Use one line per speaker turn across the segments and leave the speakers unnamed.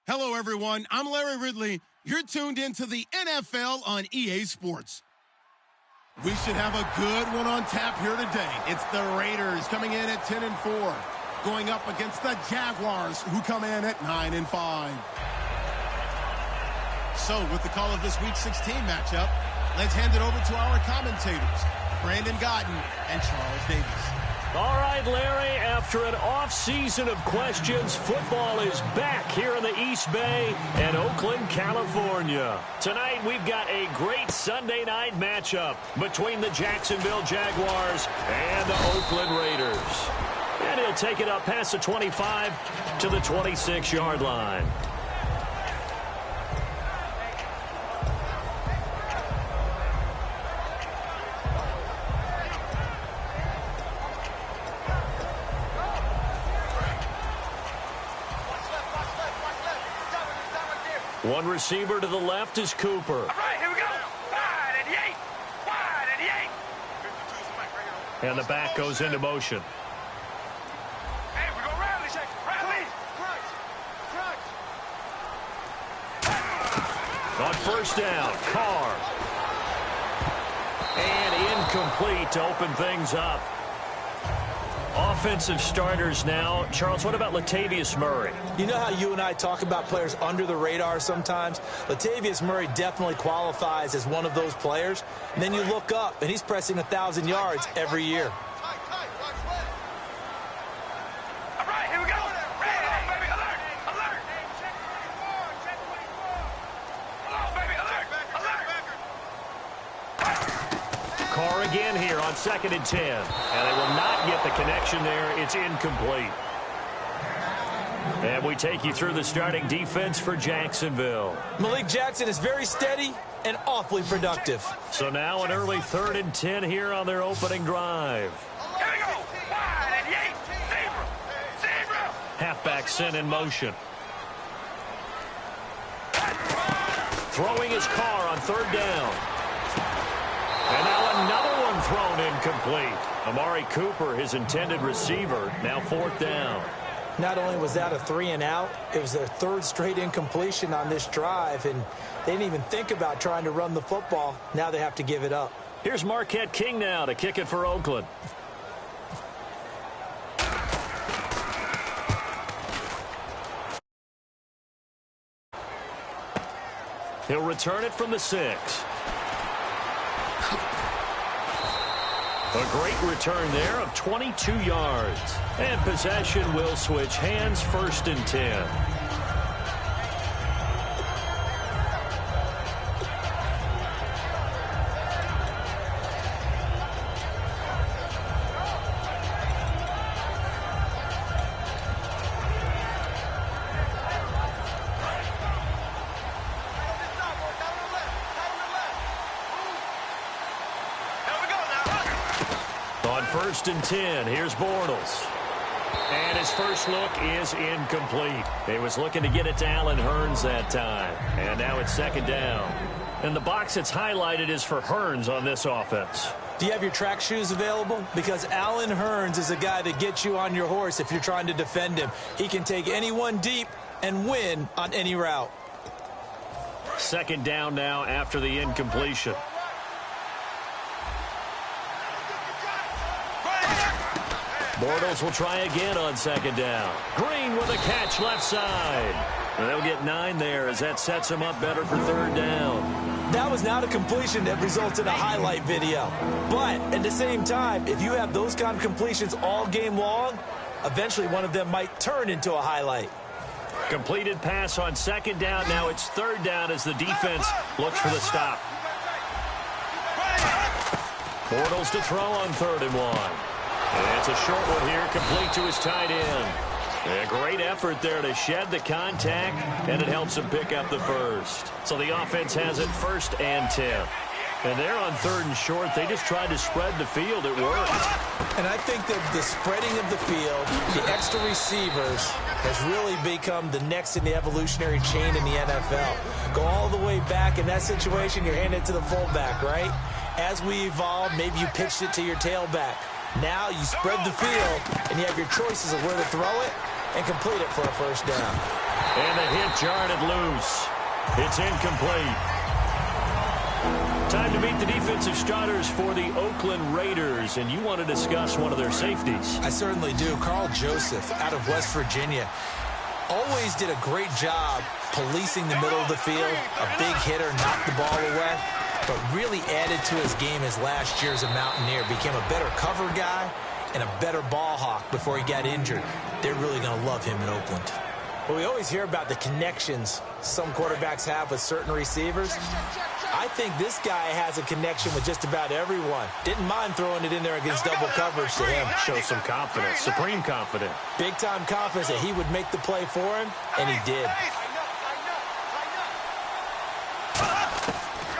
Hello, everyone. I'm Larry Ridley. You're tuned into the NFL on EA Sports. We should have a good one on tap here today. It's the Raiders coming in at 10-4, going up against the Jaguars, who come in at 9-5. So, with the call of this Week 16 matchup, let's hand it over to our commentators, Brandon Gotten and Charles Davis.
All right, Larry, after an off-season of questions, football is back here in the East Bay and Oakland, California. Tonight, we've got a great Sunday night matchup between the Jacksonville Jaguars and the Oakland Raiders. And he'll take it up past the 25 to the 26-yard line. One receiver to the left is Cooper.
All right, here we go. Wide and yank. Wide and yank.
And the back goes into motion.
Hey, we go rally, check. Rally.
On first down, Carr. And incomplete to open things up. Offensive starters now. Charles, what about Latavius Murray?
You know how you and I talk about players under the radar sometimes? Latavius Murray definitely qualifies as one of those players. And then you look up, and he's pressing 1,000 yards every year.
All right, here we go. Ready, baby, alert, alert. Come on, baby, alert, alert.
Carr again here on 2nd and 10. And they will not get the connection there. It's incomplete. And we take you through the starting defense for Jacksonville.
Malik Jackson is very steady and awfully productive.
So now an early 3rd and 10 here on their opening drive.
Here we go. Wide and yank. Zebra.
Halfback sent in motion. Throwing his Carr on 3rd down. And now another one thrown incomplete. Amari Cooper, his intended receiver, now 4th down.
Not only was that a 3-and-out, it was their 3rd straight incompletion on this drive, and they didn't even think about trying to run the football. Now they have to give it up.
Here's Marquette King now to kick it for Oakland. He'll return it from the 6. A great return there of 22 yards. And possession will switch hands, 1st and 10. On 1st and 10, here's Bortles. And his first look is incomplete. He was looking to get it to Allen Hurns that time. And now it's 2nd down. And the box that's highlighted is for Hurns on this offense.
Do you have your track shoes available? Because Allen Hurns is a guy that gets you on your horse if you're trying to defend him. He can take anyone deep and win on any route.
2nd down now after the incompletion. Bortles will try again on 2nd down. Green with a catch left side. And they'll get 9 there as that sets him up better for 3rd down.
That was not a completion that results in a highlight video. But at the same time, if you have those kind of completions all game long, eventually one of them might turn into a highlight.
Completed pass on 2nd down. Now it's 3rd down as the defense looks for the stop. Bortles to throw on 3rd and 1. And it's a short one here, complete to his tight end. A great effort there to shed the contact, and it helps him pick up the first. So the offense has it 1st and 10. And they're on 3rd and short. They just tried to spread the field. It worked.
And I think that the spreading of the field, the extra receivers, has really become the next in the evolutionary chain in the NFL. Go all the way back. In that situation, you're handing it to the fullback, right? As we evolve, maybe you pitched it to your tailback. Now you spread the field, and you have your choices of where to throw it and complete it for a 1st down.
And the hit jarred it loose. It's incomplete. Time to meet the defensive starters for the Oakland Raiders, and you want to discuss one of their safeties.
I certainly do. Carl Joseph out of West Virginia. Always did a great job policing the middle of the field. A big hitter, knocked the ball away, but really added to his game his last year as a Mountaineer. Became a better cover guy and a better ball hawk before he got injured. They're really going to love him in Oakland. Well, we always hear about the connections some quarterbacks have with certain receivers. I think this guy has a connection with just about everyone. Didn't mind throwing it in there against double coverage to him.
Shows some confidence, supreme confidence.
Big-time confidence that he would make the play for him, and he did.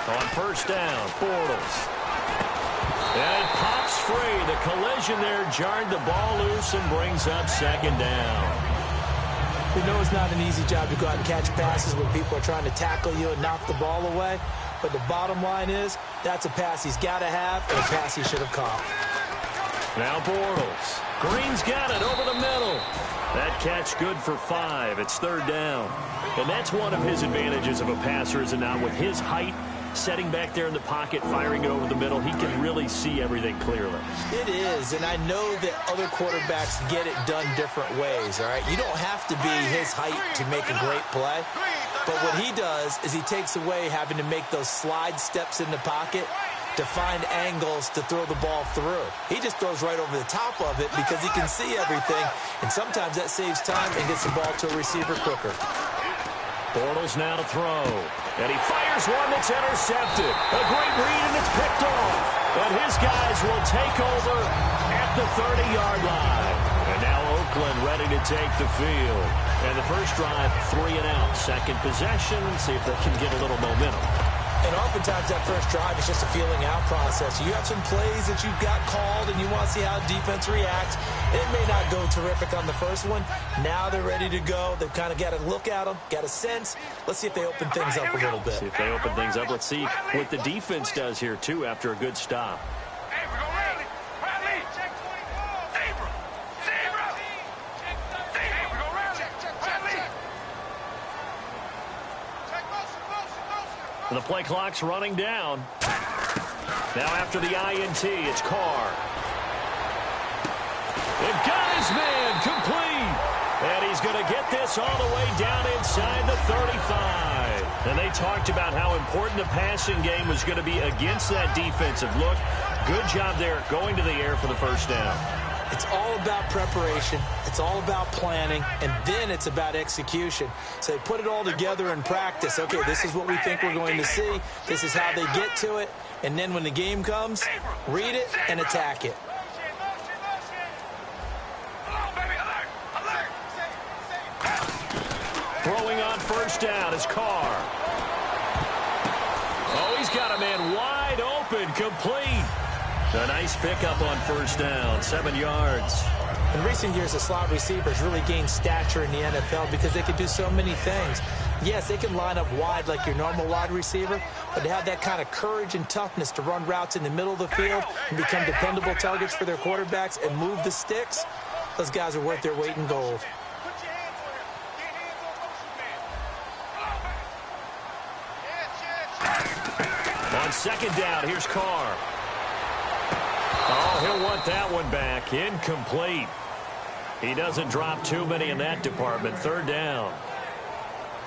On first down, Bortles. And it pops free. The collision there jarred the ball loose and brings up second down.
We know it's not an easy job to go out and catch passes when people are trying to tackle you and knock the ball away. But the bottom line is, that's a pass he's got to have and a pass he should have caught.
Now Bortles. Green's got it over the middle. That catch good for 5. It's third down. And that's one of his advantages of a passer, is it not? With his height, setting back there in the pocket, firing it over the middle, he can really see everything clearly.
It is, and I know that other quarterbacks get it done different ways, all right? You don't have to be his height to make a great play, but what he does is he takes away having to make those slide steps in the pocket to find angles to throw the ball through. He just throws right over the top of it because he can see everything, and sometimes that saves time and gets the ball to a receiver quicker.
Bortles now to throw. And he fires one that's intercepted. A great read, and it's picked off. But his guys will take over at the 30-yard line. And now Oakland ready to take the field. And the first drive, 3 and out. Second possession. See if they can get a little momentum.
And oftentimes that first drive is just a feeling out process. You have some plays that you've got called and you want to see how defense reacts. It may not go terrific on the first one. Now they're ready to go. They've kind of got a look at them, got a sense. Let's see if they open things up a little bit.
See if they open things up. Let's see what the defense does here, too, after a good stop. The play clock's running down. Now after the INT, it's Carr. It got his man complete. And he's going to get this all the way down inside the 35. And they talked about how important the passing game was going to be against that defensive look. Good job there going to the air for the first down.
It's all about preparation. It's all about planning. And then it's about execution. So they put it all together in practice. Okay, this is what we think we're going to see. This is how they get to it. And then when the game comes, read it and attack it.
Throwing on first down is Carr. Oh, he's got a man wide open, complete. A nice pickup on first down, 7 yards.
In recent years, the slot receivers really gained stature in the NFL because they can do so many things. Yes, they can line up wide like your normal wide receiver, but to have that kind of courage and toughness to run routes in the middle of the field and become dependable targets for their quarterbacks and move the sticks, those guys are worth their weight in gold.
On second down, here's Carr. Oh, he'll want that one back. Incomplete. He doesn't drop too many in that department. Third down.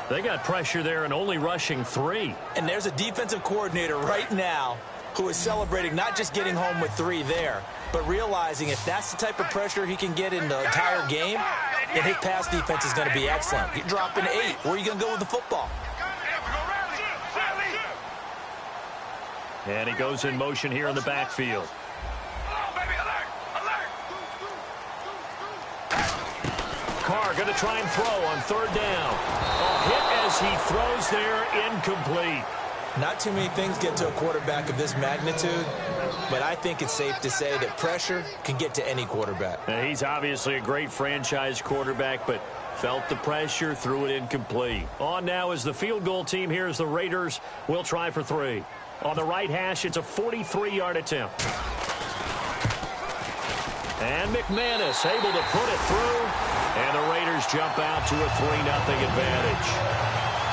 They got pressure there and only rushing 3.
And there's a defensive coordinator right now who is celebrating not just getting home with 3 there, but realizing if that's the type of pressure he can get in the entire game, then his pass defense is going to be excellent. You're dropping 8. Where are you going to go with the football?
And he goes in motion here in the backfield. Carr going to try and throw on third down. A hit as he throws there, incomplete.
Not too many things get to a quarterback of this magnitude, but I think it's safe to say that pressure can get to any quarterback.
Now, he's obviously a great franchise quarterback, but felt the pressure, threw it incomplete. On now is the field goal team. Here's the Raiders. We'll try for 3. On the right hash, it's a 43-yard attempt. And McManus able to put it through. And the Raiders jump out to a 3-0 advantage.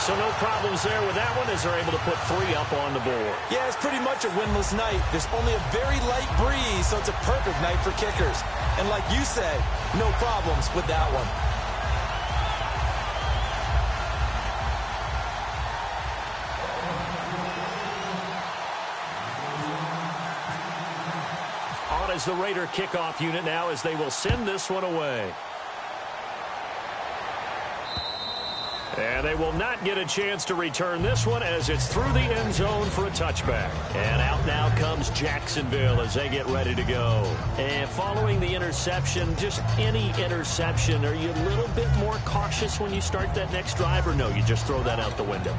So no problems there with that one as they're able to put 3 up on the board.
Yeah, it's pretty much a winless night. There's only a very light breeze, so it's a perfect night for kickers. And like you said, no problems with that one.
On as the Raider kickoff unit now as they will send this one away. And they will not get a chance to return this one as it's through the end zone for a touchback. And out now comes Jacksonville as they get ready to go. And following the interception, just any interception, are you a little bit more cautious when you start that next drive, or no, you just throw that out the window?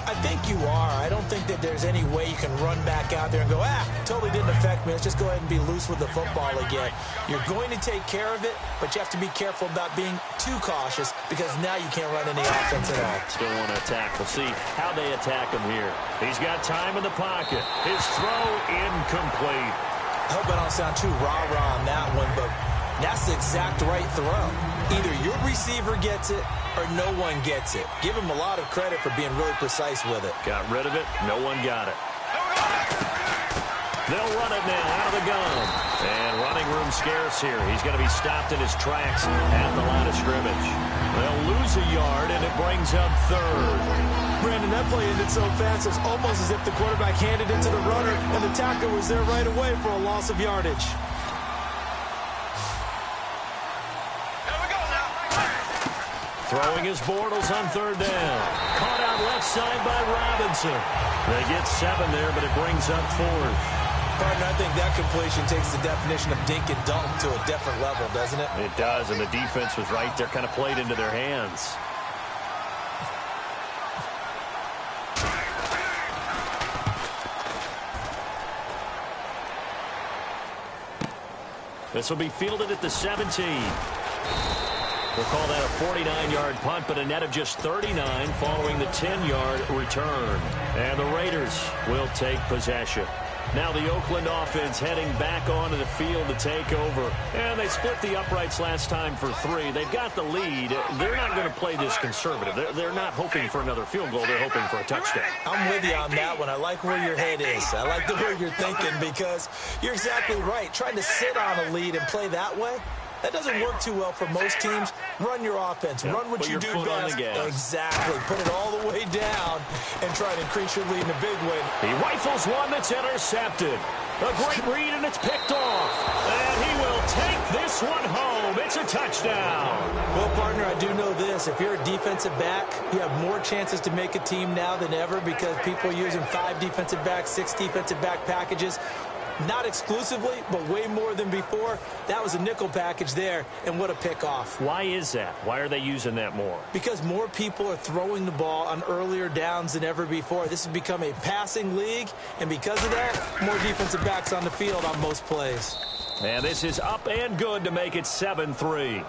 I think you are. I don't think that there's any way you can run back out there and go, totally didn't affect me. Let's just go ahead and be loose with the football again. You're going to take care of it, but you have to be careful about being too cautious because now you can't run any offense at all.
Still want to attack. We'll see how they attack him here. He's got time in the pocket. His throw incomplete.
I hope I don't sound too rah-rah on that one, but that's the exact right throw. Either your receiver gets it or no one gets it. Give him a lot of credit for being really precise with it.
Got rid of it. No one got it. They'll run it now out of the gun. And running room scarce here. He's going to be stopped in his tracks at the line of scrimmage. They'll lose a yard, and it brings up third.
Brandon, that play ended so fast, it's almost as if the quarterback handed it to the runner, and the tackler was there right away for a loss of yardage.
Throwing his Bortles on third down. Caught out left side by Robinson. They get 7 there, but it brings up fourth.
Partner, I think that completion takes the definition of dink and dunk to a different level, doesn't it?
It does, and the defense was right there, kind of played into their hands. This will be fielded at the 17. We'll call that a 49-yard punt, but a net of just 39 following the 10-yard return. And the Raiders will take possession. Now the Oakland offense heading back onto the field to take over. And they split the uprights last time for 3. They've got the lead. They're not going to play this conservative. They're not hoping for another field goal. They're hoping for a touchdown.
I'm with you on that one. I like where your head is. I like the way you're thinking because you're exactly right. Trying to sit on a lead and play that way, that doesn't work too well for most teams. Run your offense. Run what you do best. Exactly. Put it all the way down and try to increase your lead in a big way.
He rifles one that's intercepted. A great read, and it's picked off. And he will take this one home. It's a touchdown.
Well, partner, I do know this. If you're a defensive back, you have more chances to make a team now than ever because people are using 5 defensive backs, 6 defensive back packages. Not exclusively, but way more than before. That was a nickel package there, and what a pickoff.
Why is that? Why are they using that more?
Because more people are throwing the ball on earlier downs than ever before. This has become a passing league, and because of that, more defensive backs on the field on most plays.
And this is up and good to make it 7-3.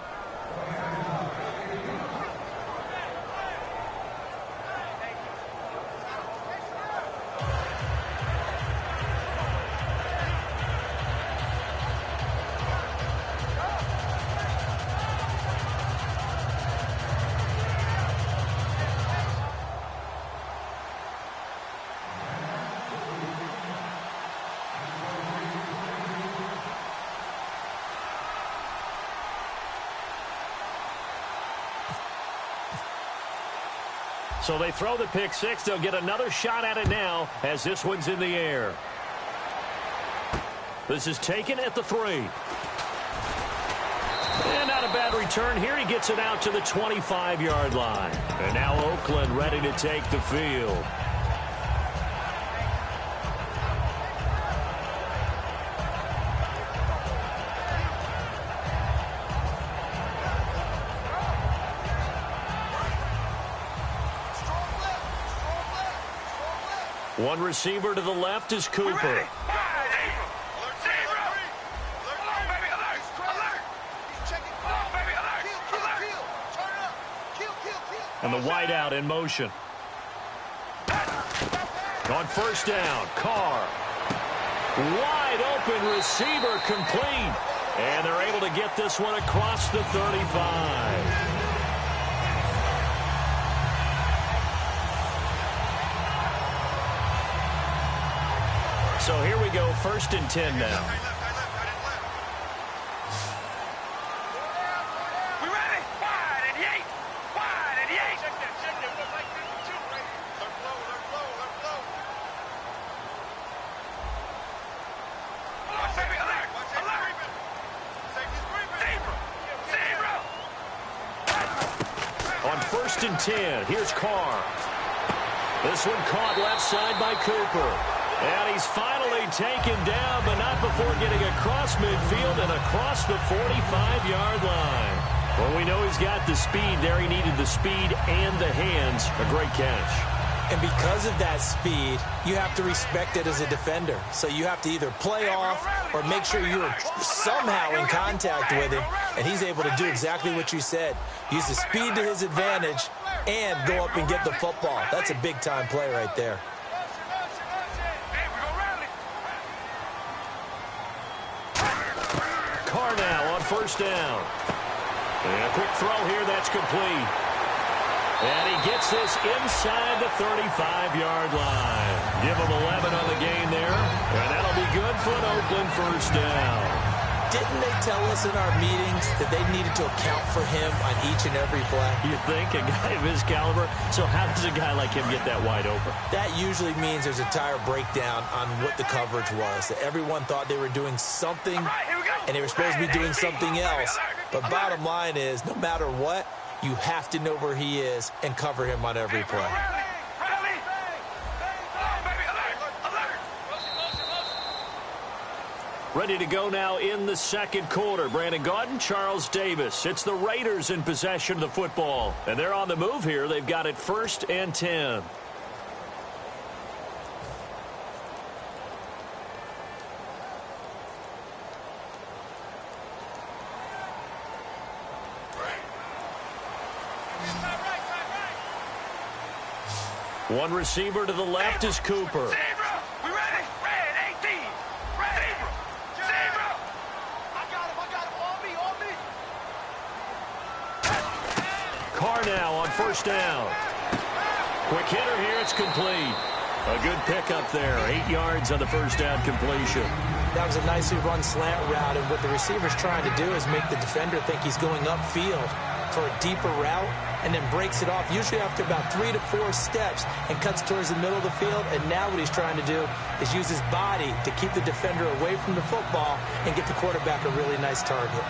So they throw the pick 6. They'll get another shot at it now as this one's in the air. This is taken at the 3. And not a bad return here. He gets it out to the 25-yard line. And now Oakland ready to take the field. One receiver to the left is Cooper. And the wideout in motion. On first down, Carr. Wide open receiver complete. And they're able to get this one across the 35. So here we go, 1st and 10 now.
We ready? Wide and yay! Wide and yay! Check that. We're like 52, right? Let flow. Watch baby, alert! Safety's creeping! Zebra!
On 1st and 10, here's Carr. This one caught left side by Cooper. And he's finally taken down, but not before getting across midfield and across the 45-yard line. Well, we know he's got the speed there. He needed the speed and the hands. A great catch.
And because of that speed, you have to respect it as a defender. So you have to either play off or make sure you're somehow in contact with him. And he's able to do exactly what you said. Use the speed to his advantage and go up and get the football. That's a big-time play right there.
Carr now on 1st down. And a quick throw here, that's complete. And he gets this inside the 35-yard line. Give him 11 on the game there. And that'll be good for an Oakland 1st down.
Didn't they tell us in our meetings that they needed to account for him on each and every play?
You think? A guy of his caliber? So how does a guy like him get that wide open?
That usually means there's a tire breakdown on what the coverage was. That everyone thought they were doing something, and they were supposed to be doing something else. But bottom line is, no matter what, you have to know where he is and cover him on every play.
Ready to go now in the 2nd quarter. Brandon Gaudin, Charles Davis. It's the Raiders in possession of the football. And they're on the move here. They've got it 1st and 10. One receiver to the left is Cooper. Carr now on 1st down. Quick hitter here, it's complete. A good pickup there, 8 yards on the 1st down completion.
That was a nicely run slant route, and what the receiver's trying to do is make the defender think he's going upfield for a deeper route, and then breaks it off, usually after about 3 to 4 steps, and cuts towards the middle of the field. And now what he's trying to do is use his body to keep the defender away from the football and get the quarterback a really nice target.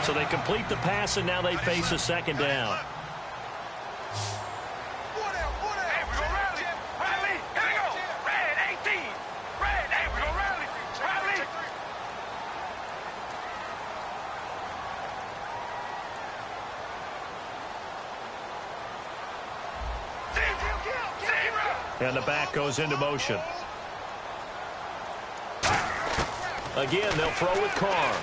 So they complete the pass, and now they face a 2nd down. And the back goes into motion. Again, they'll throw with Carr.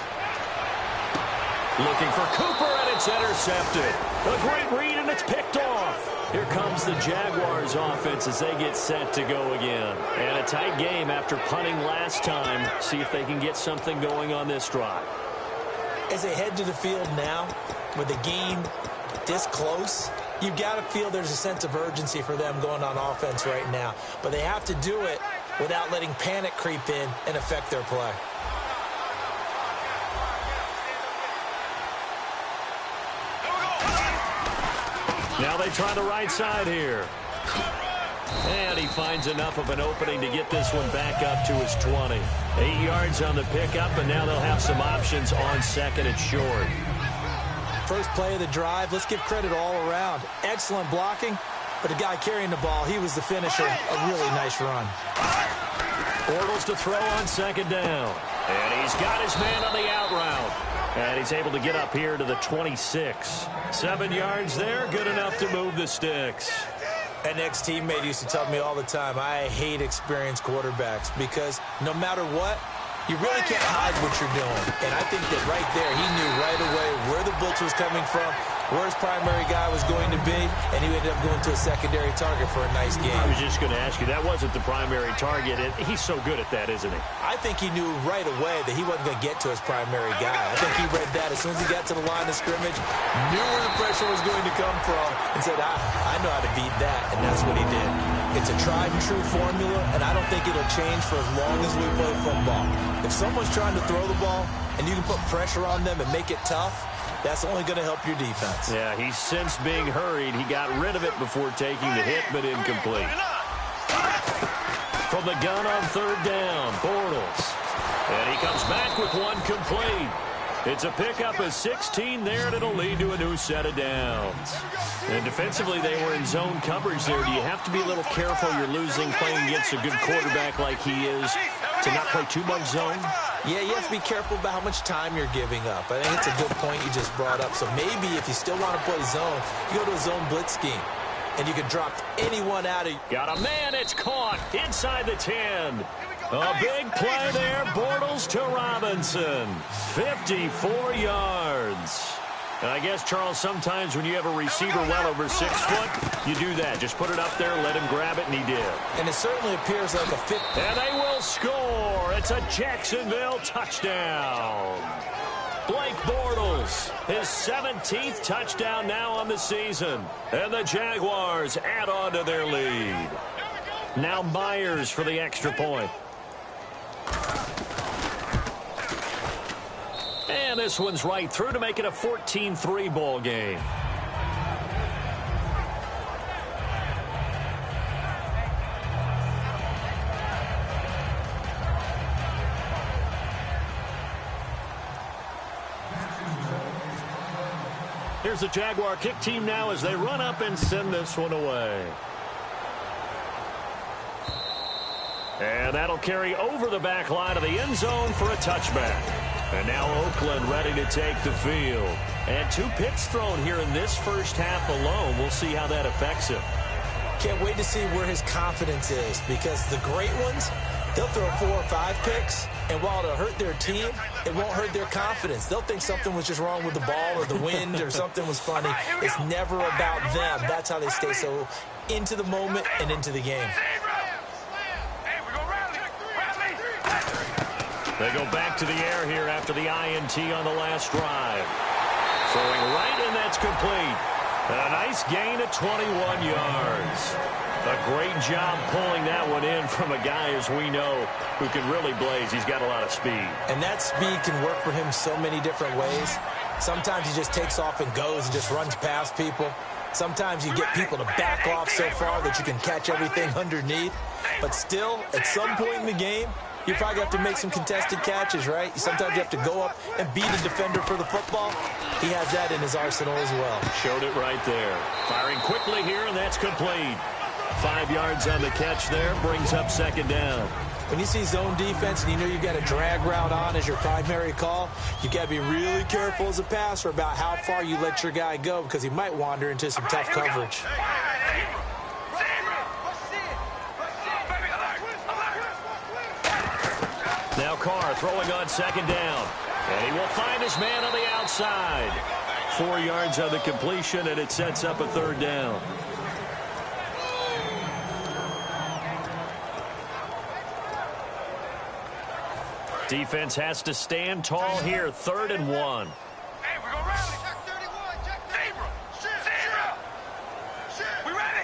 Looking for Cooper, and it's intercepted. A great read, and it's picked off. Here comes the Jaguars offense as they get set to go again. And a tight game after punting last time. See if they can get something going on this drive.
As they head to the field now, with the game this close, you've got to feel there's a sense of urgency for them going on offense right now. But they have to do it without letting panic creep in and affect their play.
Now they try the right side here. And he finds enough of an opening to get this one back up to his 20. 8 yards on the pickup, and now they'll have some options on 2nd and short.
First play of the drive, let's give credit all around. Excellent blocking, but the guy carrying the ball, he was the finisher. A really nice run.
Bortles to throw on 2nd down. And he's got his man on the out route. And he's able to get up here to the 26. 7 yards there, good enough to move the sticks.
An ex-teammate used to tell me all the time, I hate experienced quarterbacks because no matter what, you really can't hide what you're doing. And I think that right there, he knew right away where the blitz was coming from, where his primary guy was going to be, and he ended up going to a secondary target for a nice game.
I was just going to ask you, that wasn't the primary target, and he's so good at that, isn't he?
I think he knew right away that he wasn't going to get to his primary guy. I think he read that as soon as he got to the line of scrimmage, knew where the pressure was going to come from, and said, I know how to beat that, and that's what he did. It's a tried-and-true formula, and I don't think it'll change for as long as we play football. If someone's trying to throw the ball, and you can put pressure on them and make it tough, that's only going to help your defense.
Yeah, he's since being hurried. He got rid of it before taking the hit, but incomplete. From the gun on third down, Bortles. And he comes back with one complete. It's a pickup of 16 there, and it'll lead to a new set of downs. And defensively, they were in zone coverage there. Do you have to be a little careful? You're losing playing against a good quarterback like he is to not play too much zone?
Yeah, you have to be careful about how much time you're giving up. I think it's a good point you just brought up. So maybe if you still want to play zone, you go to a zone blitz scheme, and you can drop anyone out of...
Got a man, it's caught inside the 10. A big play there, Bortles to Robinson. 54 yards. And I guess, Charles, sometimes when you have a receiver well over 6 foot, you do that. Just put it up there, let him grab it, and he did.
And it certainly appears like a fit.
And they will score. It's a Jacksonville touchdown. Blake Bortles, his 17th touchdown now on the season. And the Jaguars add on to their lead. Now Myers for the extra point. And this one's right through to make it a 14-3 ball game. Here's the Jaguar kick team now as they run up and send this one away. And that'll carry over the back line of the end zone for a touchback. And now Oakland ready to take the field. And 2 picks thrown here in this first half alone. We'll see how that affects him.
Can't wait to see where his confidence is, because the great ones, they'll throw 4 or 5 picks, and while it'll hurt their team, it won't hurt their confidence. They'll think something was just wrong with the ball or the wind or something was funny. It's never about them. That's how they stay so into the moment and into the game.
They go back to the air here after the INT on the last drive. Throwing right, and that's complete. And a nice gain of 21 yards. A great job pulling that one in from a guy, as we know, who can really blaze. He's got a lot of speed.
And that speed can work for him so many different ways. Sometimes he just takes off and goes and just runs past people. Sometimes you get people to back off so far that you can catch everything underneath. But still, at some point in the game, you probably have to make some contested catches, right? Sometimes you have to go up and beat a defender for the football. He has that in his arsenal as well.
Showed it right there. Firing quickly here, and that's complete. 5 yards on the catch there, brings up second down.
When you see zone defense and you know you've got a drag route on as your primary call, you've got to be really careful as a passer about how far you let your guy go, because he might wander into some tough coverage.
Now Carr throwing on second down. And he will find his man on the outside. 4 yards on the completion, and it sets up a third down. Defense has to stand tall here. 3rd and 1.
Hey, we're going to rally. Check 31. Check zebra. We ready?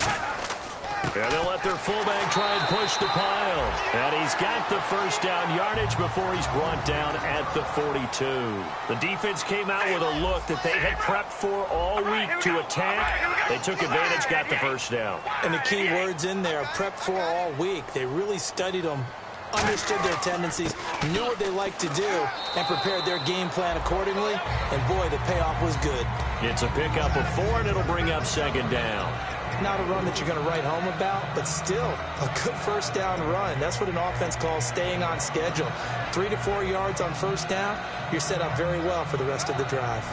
And they'll let their fullback try and push the pile. And he's got the first down yardage before he's brought down at the 42. The defense came out with a look that they had prepped for all week to attack. They took advantage, got the first down.
And the key words in there, prepped for all week. They really studied them, understood their tendencies, knew what they like to do, and prepared their game plan accordingly. And boy, the payoff was good.
It's a pickup of 4, and it'll bring up second down.
Not a run that you're going to write home about, but still a good first down run. That's what an offense calls staying on schedule. 3 to 4 yards on first down, you're set up very well for the rest of the drive.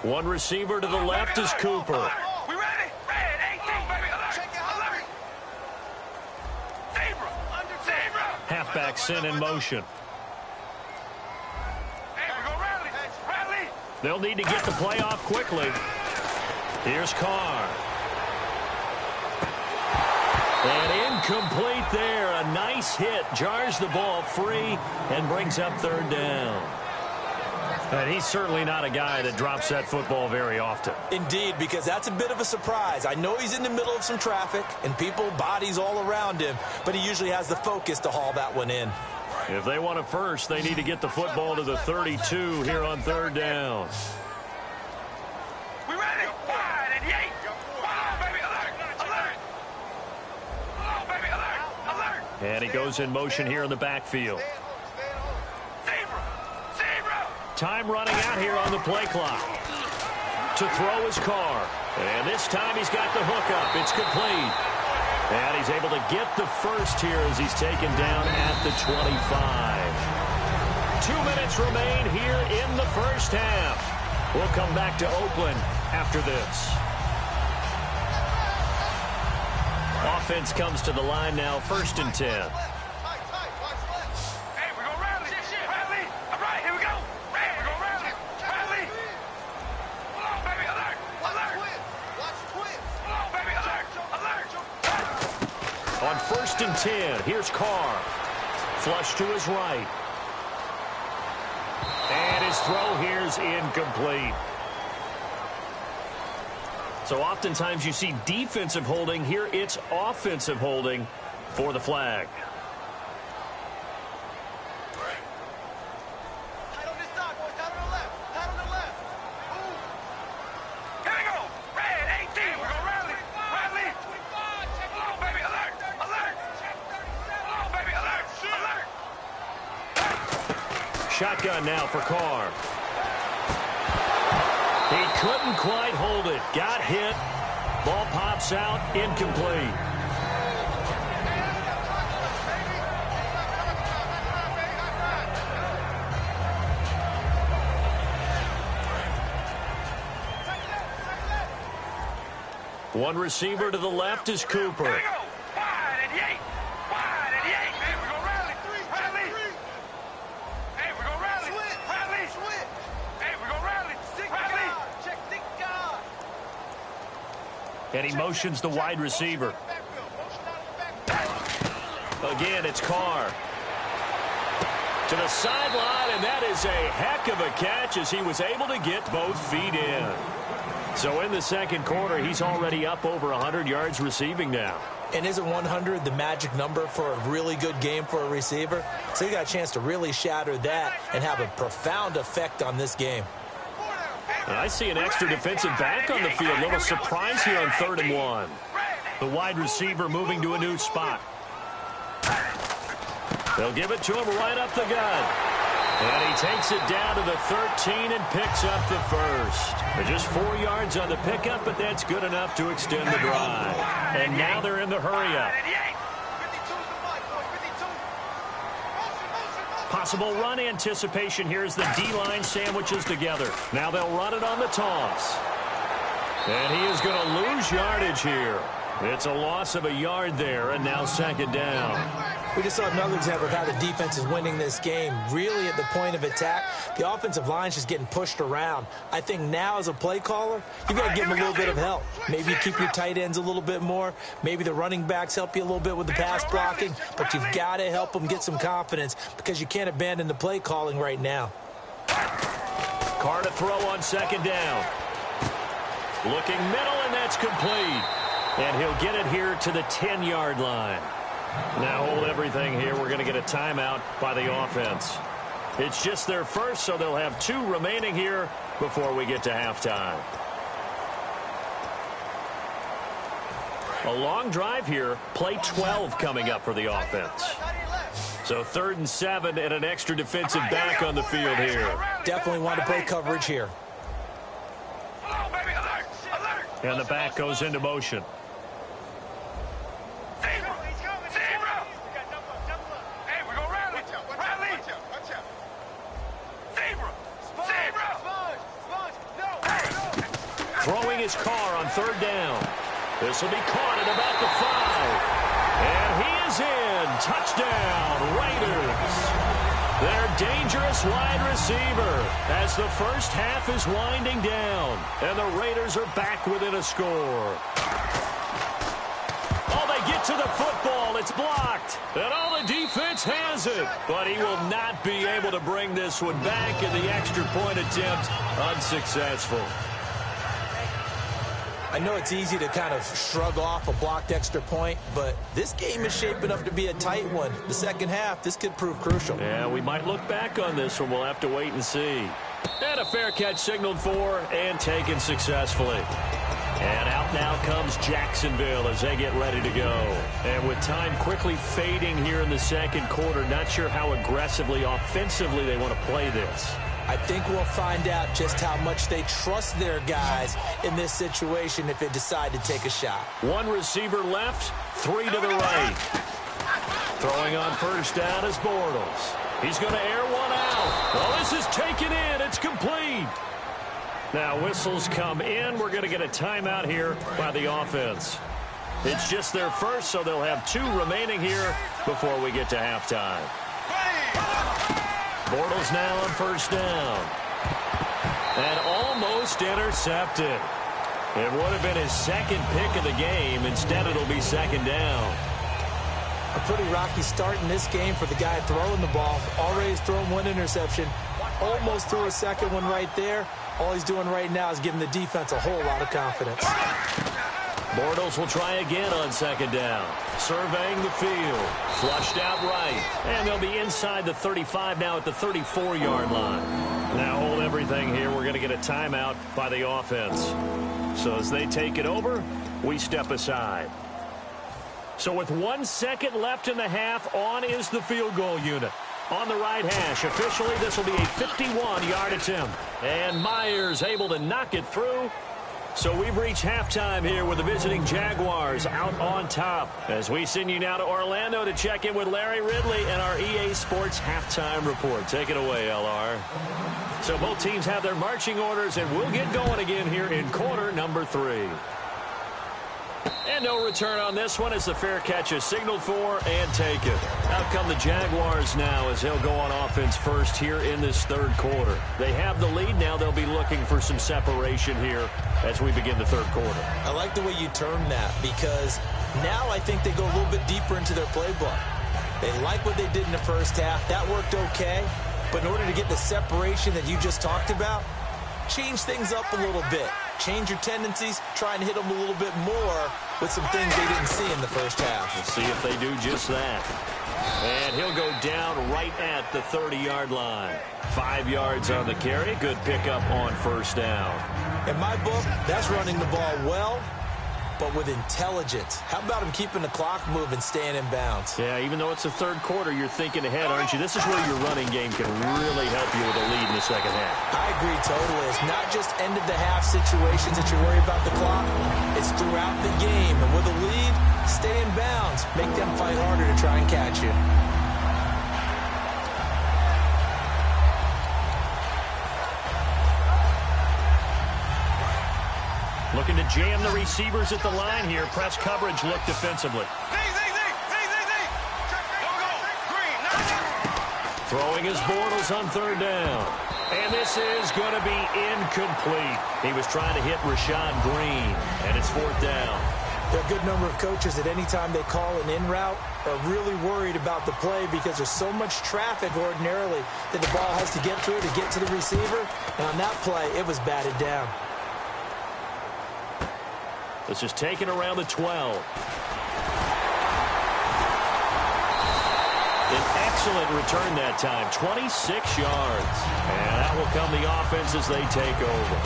One receiver to the left is Cooper.
We ready? Red 18, baby. Alert. Zebra. Zebra.
Halfback sent in motion. They'll need to get the play off quickly. Here's Carr. And incomplete there. A nice hit. Jars the ball free and brings up third down. And he's certainly not a guy that drops that football very often.
Indeed, because that's a bit of a surprise. I know he's in the middle of some traffic and people, bodies all around him, but he usually has the focus to haul that one in.
If they want it first, they need to get the football to the 32 here on third down.
We ready? Wide and Yates. Oh, baby, alert, alert. Oh, baby, alert, alert.
And he goes in motion here in the backfield. Time running out here on the play clock. To throw his Carr. And this time he's got the hook up. It's complete. And he's able to get the first here as he's taken down at the 25. 2 minutes remain here in the first half. We'll come back to Oakland after this. Offense comes to the line now, 1st and 10. On 1st and 10, here's Carr. Flush to his right. And his throw here's incomplete. So oftentimes you see defensive holding. Here it's offensive holding for the flag. Shotgun now for Carr. He couldn't quite hold it. Got hit. Ball pops out. Incomplete. One receiver to the left is Cooper. And he motions the wide receiver. Again, it's Carr. To the sideline, and that is a heck of a catch as he was able to get both feet in. So in the second quarter, he's already up over 100 yards receiving now.
And isn't 100 the magic number for a really good game for a receiver? So he got a chance to really shatter that and have a profound effect on this game.
I see an extra defensive back on the field. A little surprise here on 3rd and 1. The wide receiver moving to a new spot. They'll give it to him right up the gut. And he takes it down to the 13 and picks up the first. Just 4 yards on the pickup, but that's good enough to extend the drive. And now they're in the hurry-up. Possible run anticipation. Here's the D-line sandwiches together. Now they'll run it on the toss. And he is going to lose yardage here. It's a loss of a yard there, and now 2nd down.
We just saw another example of how the defense is winning this game. Really at the point of attack, the offensive line's just getting pushed around. I think now as a play caller, you've got to give them a little bit of help. Maybe you keep your tight ends a little bit more. Maybe the running backs help you a little bit with the pass blocking. But you've got to help them get some confidence because you can't abandon the play calling right now.
Carr to throw on 2nd down. Looking middle, and that's complete. And he'll get it here to the 10-yard line. Now hold everything here. We're going to get a timeout by the offense. It's just their first, so they'll have 2 remaining here before we get to halftime. A long drive here. Play 12 coming up for the offense. So 3rd and 7 and an extra defensive back on the field here.
Definitely want to play coverage here.
And the back goes into motion. Throwing his Carr on 3rd down. This will be caught at about the 5. And he is in. Touchdown, Raiders. Their dangerous wide receiver as the first half is winding down. And the Raiders are back within a score. Oh, they get to the football. It's blocked. And all the defense has it. But he will not be able to bring this one back, and the extra point attempt unsuccessful.
I know it's easy to kind of shrug off a blocked extra point, but this game is shaping up to be a tight one. The second half, this could prove crucial.
Yeah, we might look back on this one. We'll have to wait and see. And a fair catch signaled for and taken successfully. And out now comes Jacksonville as they get ready to go. And with time quickly fading here in the second quarter, not sure how aggressively, offensively they want to play this.
I think we'll find out just how much they trust their guys in this situation if they decide to take a shot.
One receiver left, three to the right. Throwing on first down is Bortles. He's going to air one out. Well, this is taken in. It's complete. Now whistles come in. We're going to get a timeout here by the offense. It's just their first, so they'll have two remaining here before we get to halftime. Bortles now on first down. And almost intercepted. It would have been his second pick of the game. Instead, it'll be second down.
A pretty rocky start in this game for the guy throwing the ball. Already has thrown one interception. Almost threw a second one right there. All he's doing right now is giving the defense a whole lot of confidence.
Bortles will try again on second down. Surveying the field. Flushed out right. And they'll be inside the 35 now at the 34-yard line. Now hold everything here. We're going to get a timeout by the offense. So as they take it over, we step aside. So with 1 second left in the half, on is the field goal unit. On the right hash, officially this will be a 51-yard attempt. And Myers able to knock it through. So we've reached halftime here with the visiting Jaguars out on top. As we send you now to Orlando to check in with Larry Ridley and our EA Sports halftime report. Take it away, LR. So both teams have their marching orders, and we'll get going again here in quarter number 3. And no return on this one as the fair catch is signaled for and taken. Out come the Jaguars now as they'll go on offense first here in this third quarter. They have the lead now. They'll be looking for some separation here as we begin the third quarter.
I like the way you term that because now I think they go a little bit deeper into their playbook. They like what they did in the first half. That worked okay. But in order to get the separation that you just talked about, change things up a little bit. Change your tendencies, try and hit them a little bit more with some things they didn't see in the first half.
We'll see if they do just that. And he'll go down right at the 30-yard line. 5 yards on the carry. Good pickup on first down.
In my book, that's running the ball well, but with intelligence. How about him keeping the clock moving, staying in bounds?
Yeah, even though it's the third quarter, you're thinking ahead, aren't you? This is where your running game can really help you with a lead in the second half.
I agree totally. It's not just end-of-the-half situations that you worry about the clock. It's throughout the game. And with a lead, stay in bounds. Make them fight harder to try and catch you.
Looking to jam the receivers at the line here. Press coverage look defensively. Throwing his Bortles on third down. And this is going to be incomplete. He was trying to hit Rashad Green, and it's fourth down.
There are a good number of coaches that any time they call an in route are really worried about the play because there's so much traffic ordinarily that the ball has to get through to get to the receiver. And on that play, it was batted down.
This is taken around the 12. An excellent return that time, 26 yards. And that will come the offense as they take over.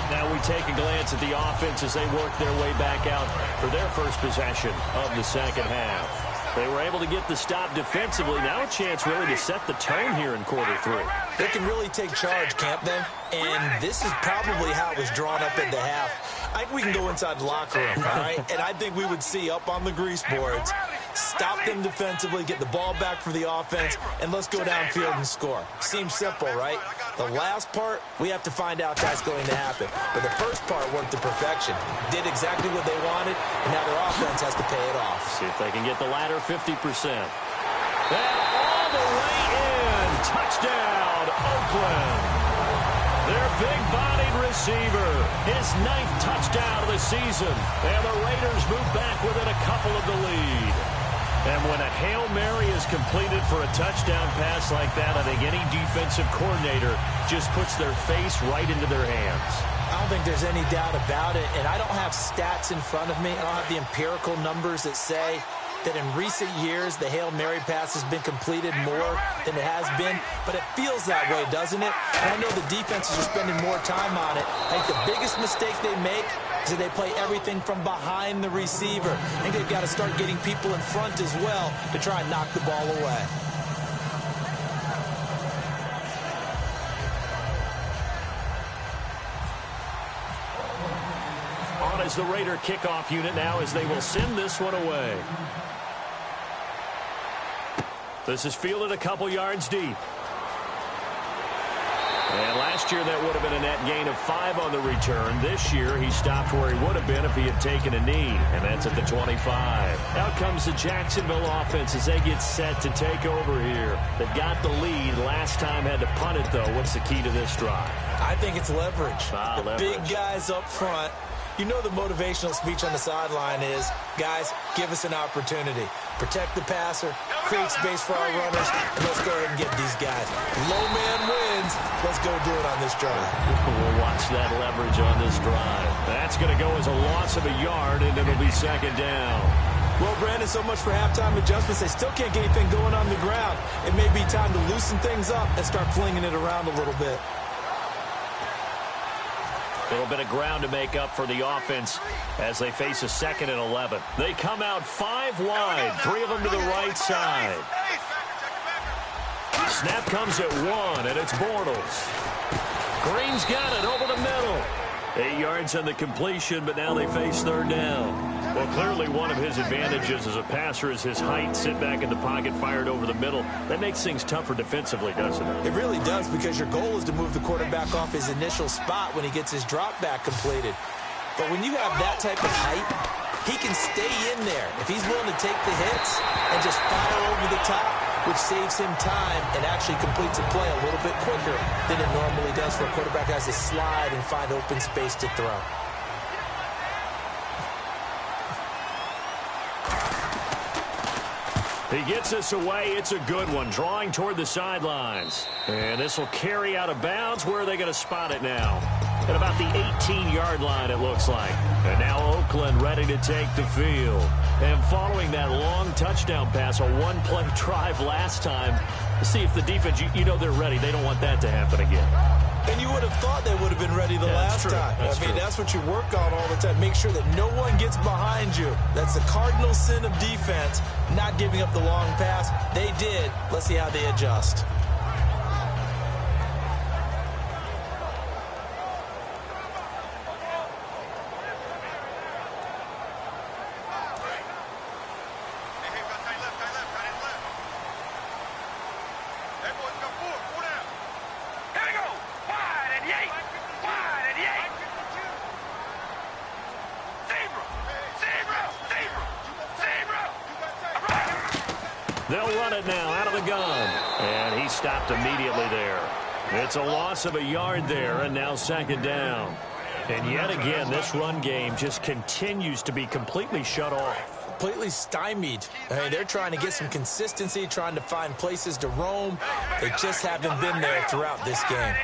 Now we take a glance at the offense as they work their way back out for their first possession of the second half. They were able to get the stop defensively. Now a chance really to set the tone here in quarter 3.
They can really take charge, can't they? And this is probably how it was drawn up in the half. I think we can go inside the locker room, all right? And I think we would see up on the grease boards, stop them defensively, get the ball back for the offense, and let's go downfield and score. Seems simple, right? The last part, we have to find out that's going to happen. But the first part worked to perfection. Did exactly what they wanted, and now their offense has to pay it off.
See if they can get the latter 50%. And all the way in. Touchdown, Oakland. Their big-bodied receiver, his 9th touchdown of the season. And the Raiders move back within a couple of the lead. And when a Hail Mary is completed for a touchdown pass like that, I think any defensive coordinator just puts their face right into their hands.
I don't think there's any doubt about it, and I don't have stats in front of me. I don't have the empirical numbers that say that in recent years the Hail Mary pass has been completed more than it has been, but it feels that way, doesn't it? And I know the defenses are spending more time on it. I think the biggest mistake they make is that they play everything from behind the receiver. I think they've got to start getting people in front as well to try and knock the ball away.
On as the Raider kickoff unit now as they will send this one away. This is fielded a couple yards deep. And last year that would have been a net gain of 5 on the return. This year he stopped where he would have been if he had taken a knee, and that's at the 25. Out comes the Jacksonville offense as they get set to take over here. They've got the lead. Last time had to punt it, though. What's the key to this drive?
I think it's leverage.
Leverage.
Big guys up front. You know the motivational speech on the sideline is, guys, give us an opportunity. Protect the passer, create space for our runners, and let's go ahead and get these guys. Low man wins. Let's go do it on this drive.
We'll watch that leverage on this drive. That's going to go as a loss of a yard, and it'll be second down.
Well, Brandon, so much for halftime adjustments. They still can't get anything going on the ground. It may be time to loosen things up and start flinging it around a little bit.
A little bit of ground to make up for the offense as they face a 2nd and 11. They come out 5 wide, 3 of them to the right side. Snap comes at 1, and it's Bortles. Green's got it over the middle. 8 yards on the completion, but now they face 3rd down. Well, clearly one of his advantages as a passer is his height. Sit back in the pocket, fired over the middle. That makes things tougher defensively, doesn't it?
It really does, because your goal is to move the quarterback off his initial spot when he gets his drop back completed. But when you have that type of height, he can stay in there if he's willing to take the hits and just fire over the top, which saves him time and actually completes a play a little bit quicker than it normally does for a quarterback who has to slide and find open space to throw.
He gets this away. It's a good one, drawing toward the sidelines. And this will carry out of bounds. Where are they going to spot it now? At about the 18-yard line, it looks like. And now Oakland ready to take the field. And following that long touchdown pass, a one-play drive last time, see if the defense, you know they're ready. They don't want that to happen again.
And you would have thought they would have been ready the last time. That's what you work on all the time. Make sure that no one gets behind you. That's the cardinal sin of defense, not giving up the long pass. They did. Let's see how they adjust.
They'll run it now out of the gun. And he stopped immediately there. It's a loss of a yard there, and now 2nd down. And yet again, this run game just continues to be completely shut off.
Completely stymied. I mean, they're trying to get some consistency, trying to find places to roam. They just haven't been there throughout this game.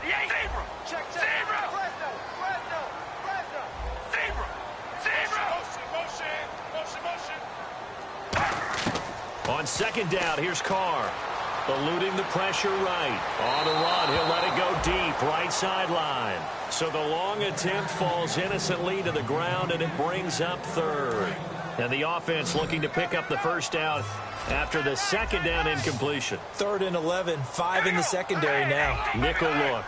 On 2nd down, here's Carr. Eluding the pressure right. On the run, he'll let it go deep, right sideline. So the long attempt falls innocently to the ground, and it brings up 3rd. And the offense looking to pick up the 1st down after the 2nd down incompletion.
3rd and 11, 5 in the secondary now.
Nickel look.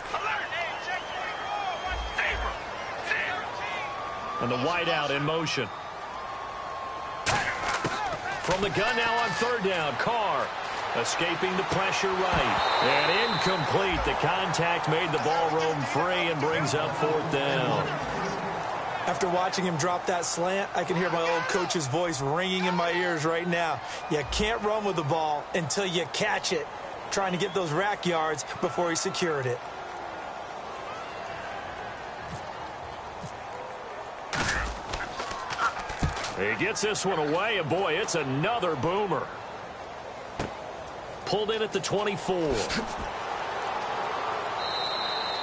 And the wideout in motion. From the gun now on 3rd down, Carr escaping the pressure right. And incomplete. The contact made the ball roam free and brings up 4th down.
After watching him drop that slant, I can hear my old coach's voice ringing in my ears right now. You can't run with the ball until you catch it. trying to get those rack yards before he secured it.
He gets this one away, and boy, it's another boomer. Pulled in at the 24.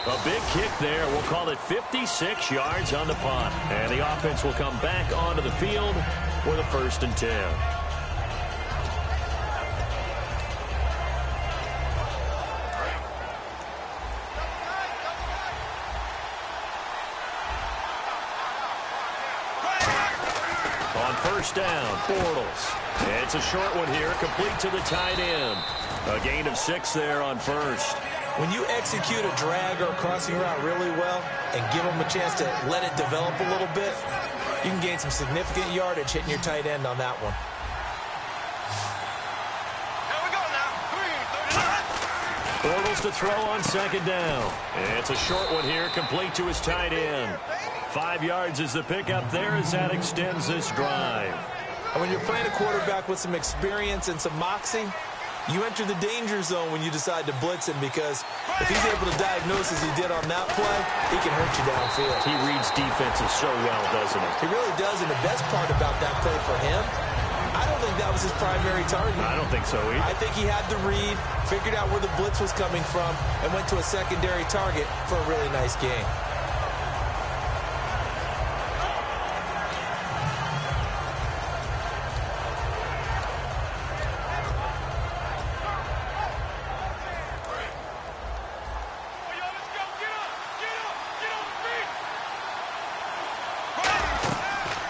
A big kick there. We'll call it 56 yards on the punt. And the offense will come back onto the field with a 1st and 10. On 1st down, Bortles. It's a short one here, complete to the tight end. A gain of 6 there on 1st.
When you execute a drag or a crossing route really well and give them a chance to let it develop a little bit, you can gain some significant yardage hitting your tight end on that one.
Bortles to throw on 2nd down. It's a short one here, complete to his tight end. 5 yards is the pickup there as that extends this drive.
And when you're playing a quarterback with some experience and some moxie, you enter the danger zone when you decide to blitz him, because if he's able to diagnose as he did on that play, he can hurt you downfield.
He reads defenses so well, doesn't he?
He really does, and the best part about that play for him, I don't think that was his primary target.
I don't think so either.
I think he had the read, figured out where the blitz was coming from, and went to a secondary target for a really nice gain.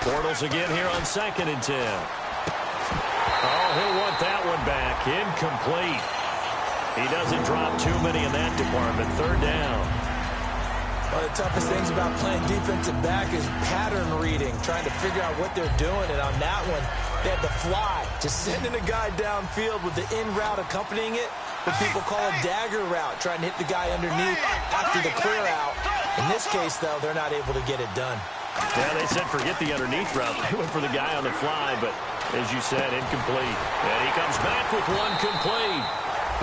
Bortles again here on 2nd and 10. Oh, he'll want that one back. Incomplete. He doesn't drop too many in that department. 3rd down.
One of the toughest things about playing defensive back is pattern reading, trying to figure out what they're doing. And on that one, they had the fly, just sending a guy downfield with the in route accompanying it, what people call a dagger route, trying to hit the guy underneath after the clear out. In this case, though, they're not able to get it done.
Yeah, they said forget the underneath route. They went for the guy on the fly, but as you said, incomplete. And he comes back with one complete.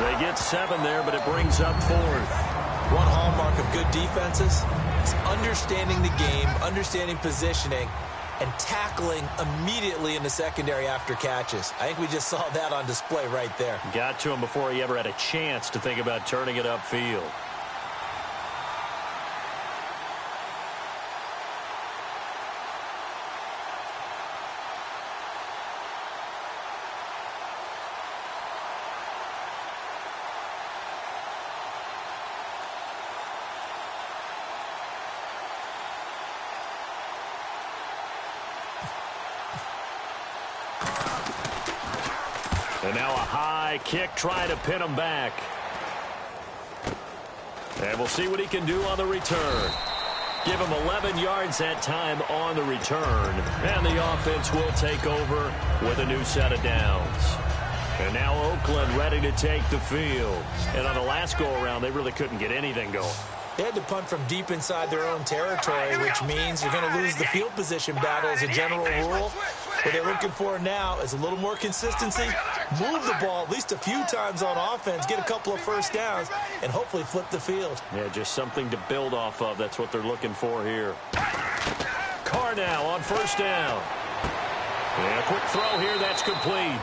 They get 7 there, but it brings up 4th.
One hallmark of good defenses is understanding the game, understanding positioning, and tackling immediately in the secondary after catches. I think we just saw that on display right there.
Got to him before he ever had a chance to think about turning it upfield. And now a high kick trying to pin him back. And we'll see what he can do on the return. Give him 11 yards that time on the return. And the offense will take over with a new set of downs. And now Oakland ready to take the field. And on the last go-around, they really couldn't get anything going.
They had to punt from deep inside their own territory, which means you're going to lose the field position battle as a general rule. What they're looking for now is a little more consistency, move the ball at least a few times on offense, get a couple of 1st downs, and hopefully flip the field.
Yeah, just something to build off of. That's what they're looking for here. Carr now on 1st down. And a quick throw here, that's complete.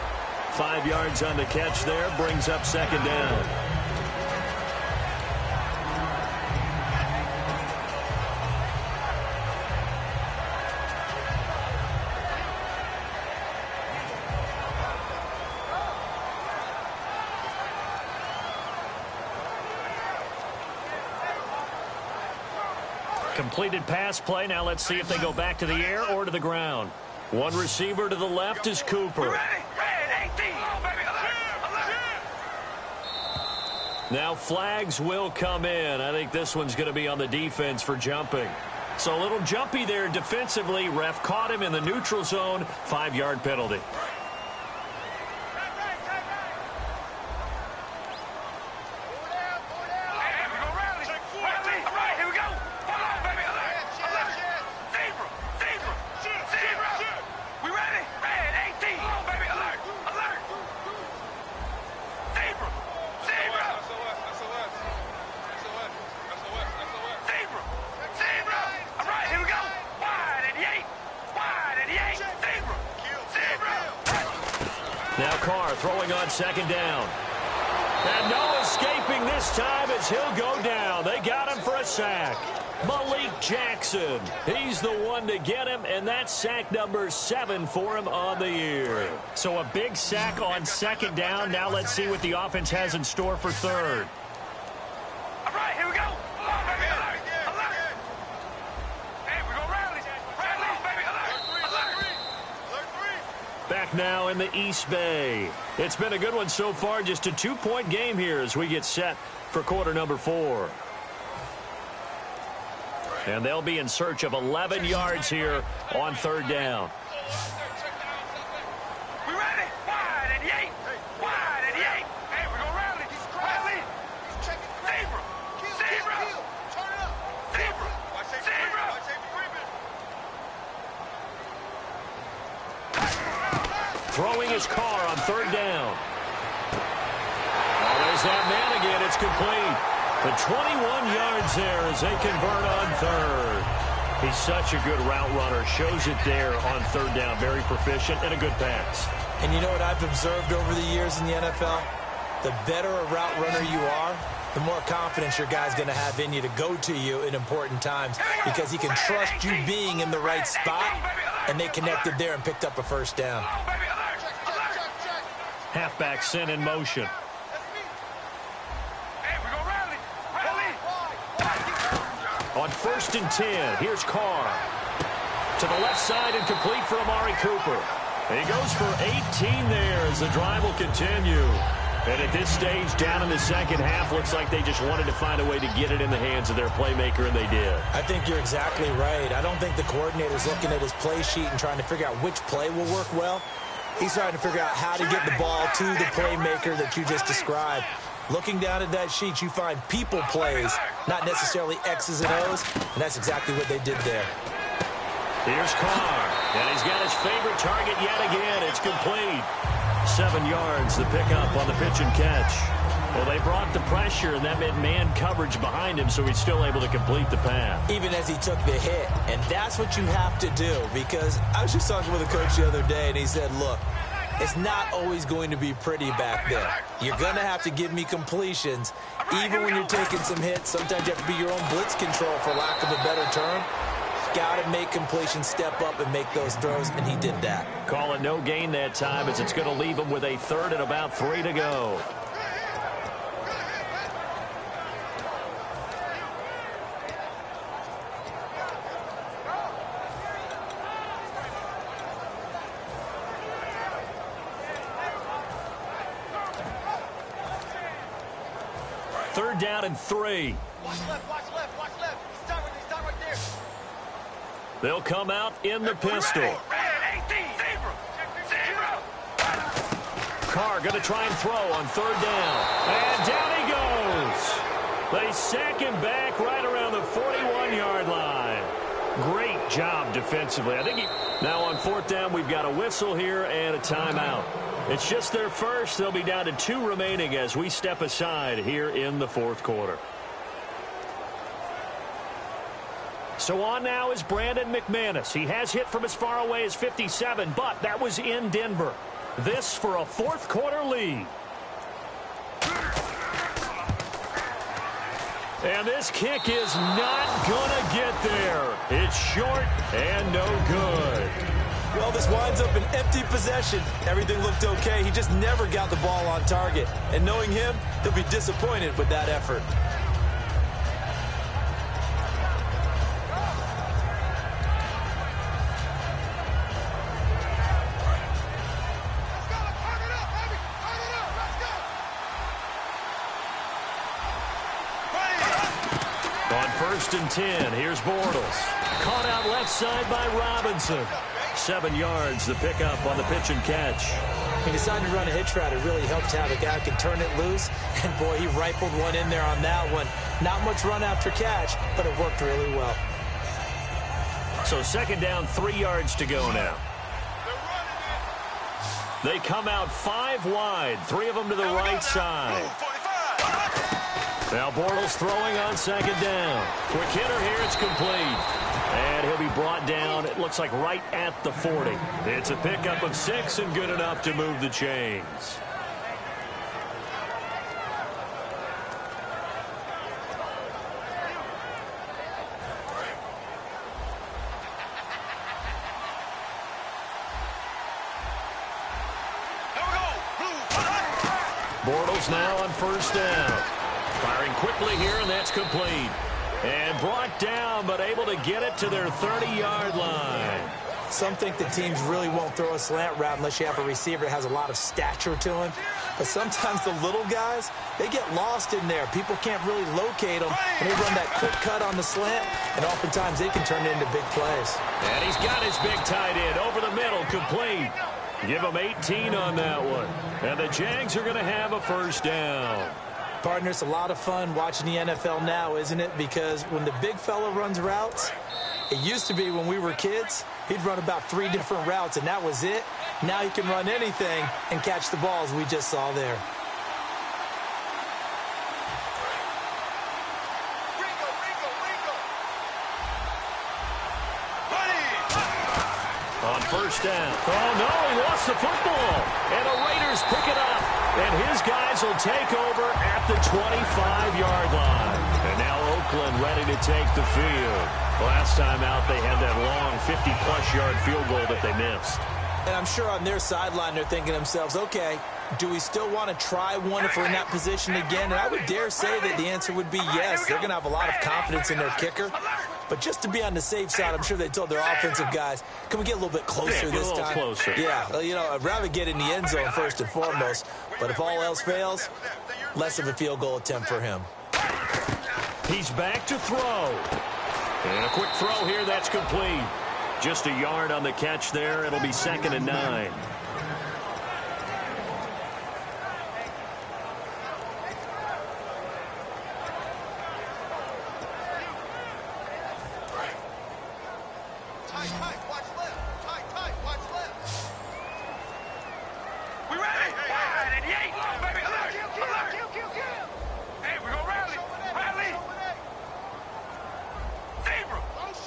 5 yards on the catch there, brings up 2nd down. Completed pass play. Now let's see if they go back to the air or to the ground. One receiver to the left is Cooper. Now flags will come in. I think this one's going to be on the defense for jumping. So a little jumpy there defensively. Ref caught him in the neutral zone. 5-yard penalty. Now Carr throwing on second down. And no escaping this time as he'll go down. They got him for a sack. Malik Jackson. He's the one to get him, and that's sack number 7 for him on the year. So a big sack on second down. Now let's see what the offense has in store for third.
All right, here we go. Baby, alert. Alert. Hey, we're going to rally. Rally, baby, alert. Alert.
Back now in the East Bay. It's been a good one so far. Just a 2-point game here as we get set for quarter number 4. And they'll be in search of 11 yards here on third down.
We ready? Wide and yay. Wide and yay. Hey, we're going to rally. Rally. Zebra. Zebra. Turn it up. Zebra. Zebra.
Throwing his car on third down. Oh, there's that man again. It's complete. The 21 yards there as they convert on third. He's such a good route runner. Shows it there on third down. Very proficient and a good pass.
And you know what I've observed over the years in the NFL? The better a route runner you are, the more confidence your guy's going to have in you to go to you in important times because he can trust you being in the right spot, and they connected there and picked up a first down.
Halfback sent in motion. On 1st and 10, here's Carr. To the left side and complete for Amari Cooper. And he goes for 18 there as the drive will continue. And at this stage, down in the second half, looks like they just wanted to find a way to get it in the hands of their playmaker, and they did.
I think you're exactly right. I don't think the coordinator's looking at his play sheet and trying to figure out which play will work well. He's trying to figure out how to get the ball to the playmaker that you just described. Looking down at that sheet, you find people plays, not necessarily X's and O's, and that's exactly what they did there.
Here's Carr, and he's got his favorite target yet again. It's complete. 7 yards, the pickup on the pitch and catch. Well, they brought the pressure, and that meant man coverage behind him, so he's still able to complete the pass.
Even as he took the hit, and that's what you have to do, because I was just talking with a coach the other day, and he said, look, it's not always going to be pretty back there. You're going to have to give me completions. Even when you're taking some hits, sometimes you have to be your own blitz control, for lack of a better term. Got to make completions, step up and make those throws, and he did that.
Call it no gain that time as it's going to leave him with a third and about 3 to go. Third down and 3.
Watch left, watch left, watch left. Start right there.
They'll come out in the pistol. Carr going to try and throw on third down. And down he goes. They sack him back right around the 41-yard line. Great job defensively. I think now on fourth down, we've got a whistle here and a timeout. It's just their first. They'll be down to 2 remaining as we step aside here in the fourth quarter. So on now is Brandon McManus. He has hit from as far away as 57, but that was in Denver. This for a fourth quarter lead. And this kick is not going to get there. It's short and no good.
Well, this winds up an empty possession. Everything looked okay. He just never got the ball on target. And knowing him, he'll be disappointed with that effort.
On 1st and 10, here's Bortles. Caught out left side by Robinson. 7 yards, the pickup on the pitch and catch.
He decided to run a hitch route. It really helped to have a guy who can turn it loose. And, boy, he rifled one in there on that one. Not much run after catch, but it worked really well.
So second down, 3 yards to go now. They come out 5 wide, 3 of them to the right side. Now Bortles throwing on second down. Quick hitter here, it's complete. And he'll be brought down, it looks like right at the 40. It's a pickup of 6 and good enough to move the chains. Bortles now on first down. Firing quickly here, and that's complete. And brought down, but able to get it to their 30-yard line.
Some think the teams really won't throw a slant route unless you have a receiver that has a lot of stature to him. But sometimes the little guys, they get lost in there. People can't really locate them, and they run that quick cut on the slant, and oftentimes they can turn it into big plays.
And he's got his big tight end over the middle, complete. Give him 18 on that one. And the Jags are going to have a first down.
Partner, it's a lot of fun watching the NFL now, isn't it? Because when the big fella runs routes, it used to be when we were kids, he'd run about 3 different routes, and that was it. Now he can run anything and catch the balls we just saw there.
On first down. Oh, no, he lost the football. And the Raiders pick it up. And his guys will take over at the 25-yard line. And now Oakland ready to take the field. Last time out, they had that long 50-plus yard field goal that they missed.
And I'm sure on their sideline, they're thinking to themselves, okay, do we still want to try one if we're in that position again? And I would dare say that the answer would be yes. They're going to have a lot of confidence in their kicker. But just to be on the safe side, I'm sure they told their offensive guys, can we get a little bit closer this time?
Closer.
Yeah, well, you know, I'd rather get in the end zone first and foremost. But if all else fails, less of a field goal attempt for him.
He's back to throw. And a quick throw here, that's complete. Just a yard on the catch there. It'll be 2nd and 9.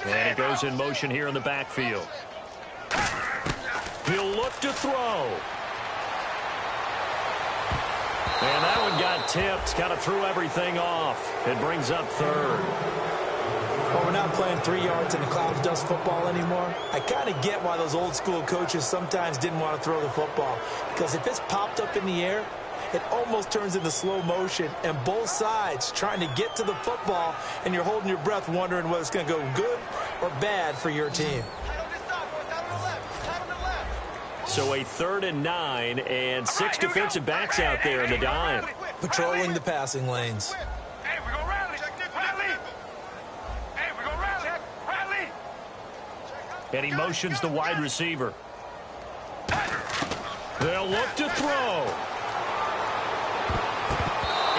And he goes in motion here in the backfield. He'll look to throw. And that one got tipped. Kind of threw everything off. It brings up 3rd.
Well, we're not playing 3 yards in the cloud of dust football anymore. I kind of get why those old school coaches sometimes didn't want to throw the football. Because if it's popped up in the air, it almost turns into slow motion, and both sides trying to get to the football, and you're holding your breath wondering whether it's going to go good or bad for your team.
So a 3rd and 9, and 6 defensive backs out there in the dime.
Patrolling the passing lanes.
And he motions the wide receiver. They'll look to throw.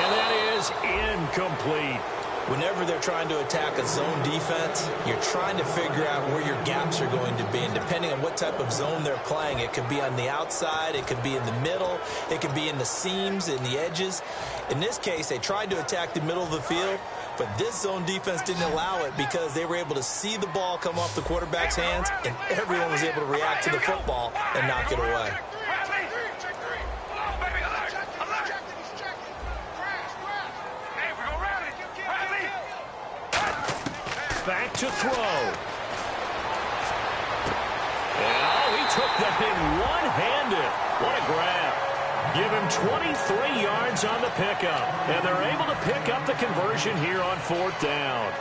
And that is incomplete.
Whenever they're trying to attack a zone defense, you're trying to figure out where your gaps are going to be. And depending on what type of zone they're playing, it could be on the outside, it could be in the middle, it could be in the seams, in the edges. In this case, they tried to attack the middle of the field, but this zone defense didn't allow it because they were able to see the ball come off the quarterback's hands, and everyone was able to react to the football and knock it away.
Back to throw. And he took that thing one-handed. What a grab. Give him 23 yards on the pickup. And they're able to pick up the conversion here on 4th down.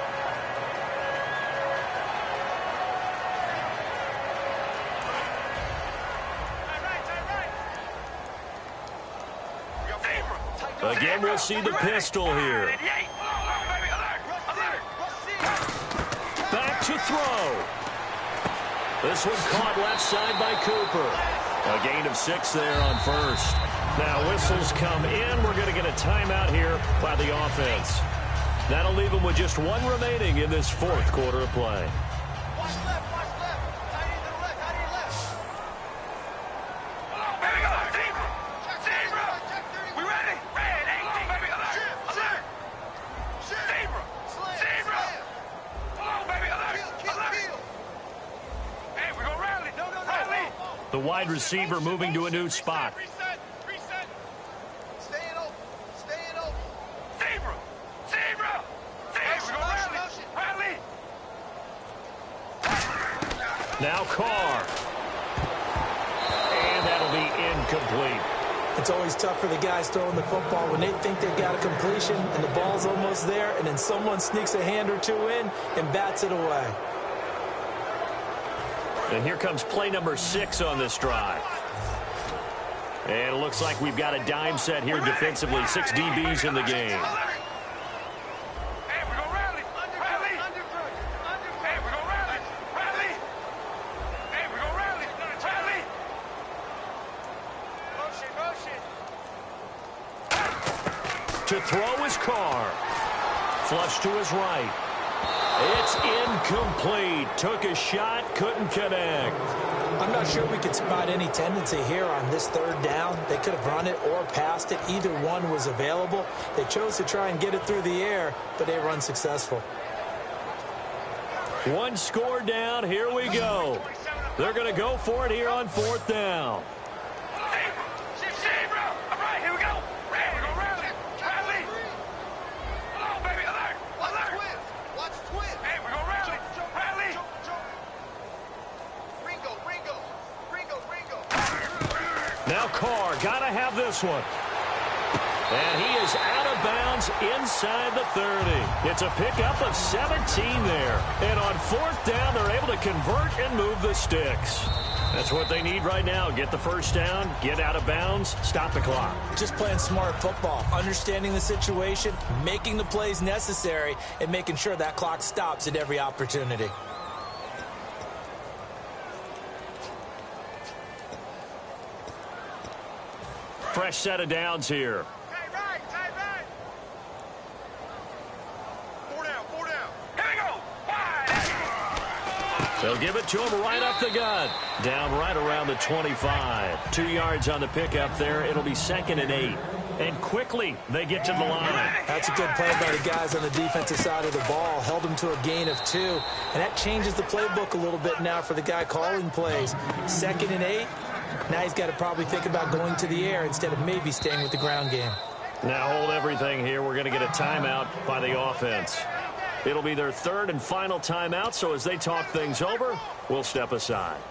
Again, we'll see the pistol here. Back to throw. This one caught left side by Cooper. A gain of 6 there on first. Now whistles come in. We're going to get a timeout here by the offense. That'll leave them with just 1 remaining in this 4th quarter of play. The wide receiver moving to a new spot.
Reset. Staying open. Zebra. Hey, we go rally.
Now Carr. And that'll be incomplete.
It's always tough for the guys throwing the football when they think they've got a completion and the ball's almost there, and then someone sneaks a hand or two in and bats it away.
And here comes play number 6 on this drive. And it looks like we've got a dime set here defensively. 6 DBs in the game.
Hey, we go rally. Hey, we go rally. Hey, we go rally. Motion.
To throw his Carr. Flush to his right. It's incomplete. Took a shot, couldn't connect.
I'm not sure we could spot any tendency here on this third down. They could have run it or passed it. Either one was available. They chose to try and get it through the air, but they were unsuccessful.
One score down. Here we go. They're going to go for it here on 4th down.
Zebra. All right, here we go. Hey, we go rally. Hello, baby. Alert. Watch twin. Hey, we go rally. Ringo.
Now Carr, got to have this one. And he is out of bounds inside the 30. It's a pickup of 17 there. And on 4th down, they're able to convert and move the sticks. That's what they need right now. Get the first down, get out of bounds, stop the clock.
Just playing smart football, understanding the situation, making the plays necessary, and making sure that clock stops at every opportunity.
Fresh set of downs here.
Tight right. Four down. Here we go. Wide.
They'll give it to him right up the gut. Down right around the 25. 2 yards on the pickup there. It'll be 2nd and 8. And quickly, they get to the line.
That's a good play by the guys on the defensive side of the ball. Held them to a gain of 2. And that changes the playbook a little bit now for the guy calling plays. 2nd and 8. Now he's got to probably think about going to the air instead of maybe staying with the ground game.
Now hold everything here. We're going to get a timeout by the offense. It'll be their 3rd and final timeout, so as they talk things over, we'll step aside.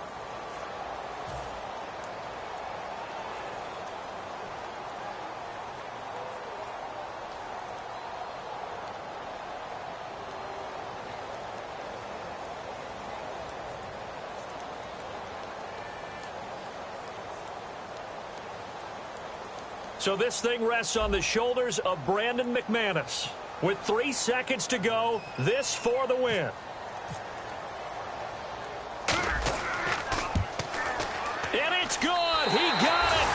So this thing rests on the shoulders of Brandon McManus. With 3 seconds to go, this for the win. And it's good. He got it.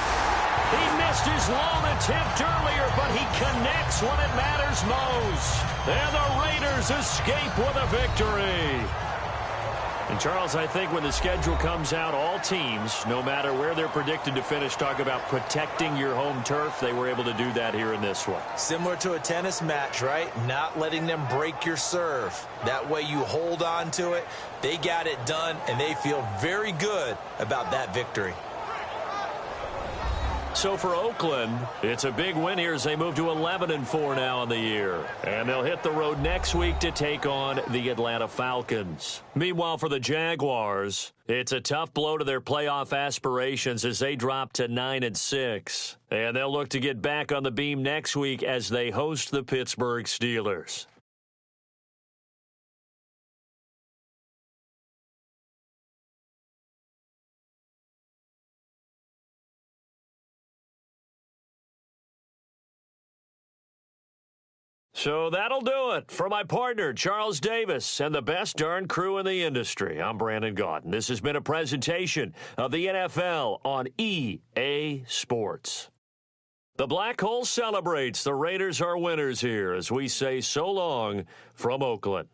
He missed his lone attempt earlier, but he connects when it matters most. And the Raiders escape with a victory. And, Charles, I think when the schedule comes out, all teams, no matter where they're predicted to finish, talk about protecting your home turf. They were able to do that here in this one.
Similar to a tennis match, right? Not letting them break your serve. That way you hold on to it. They got it done, and they feel very good about that victory.
So for Oakland, it's a big win here as they move to 11-4 now on the year. And they'll hit the road next week to take on the Atlanta Falcons. Meanwhile, for the Jaguars, it's a tough blow to their playoff aspirations as they drop to 9-6. And they'll look to get back on the beam next week as they host the Pittsburgh Steelers. So that'll do it. For my partner, Charles Davis, and the best darn crew in the industry, I'm Brandon Gaudin. This has been a presentation of the NFL on EA Sports. The Black Hole celebrates. The Raiders are winners here as we say so long from Oakland.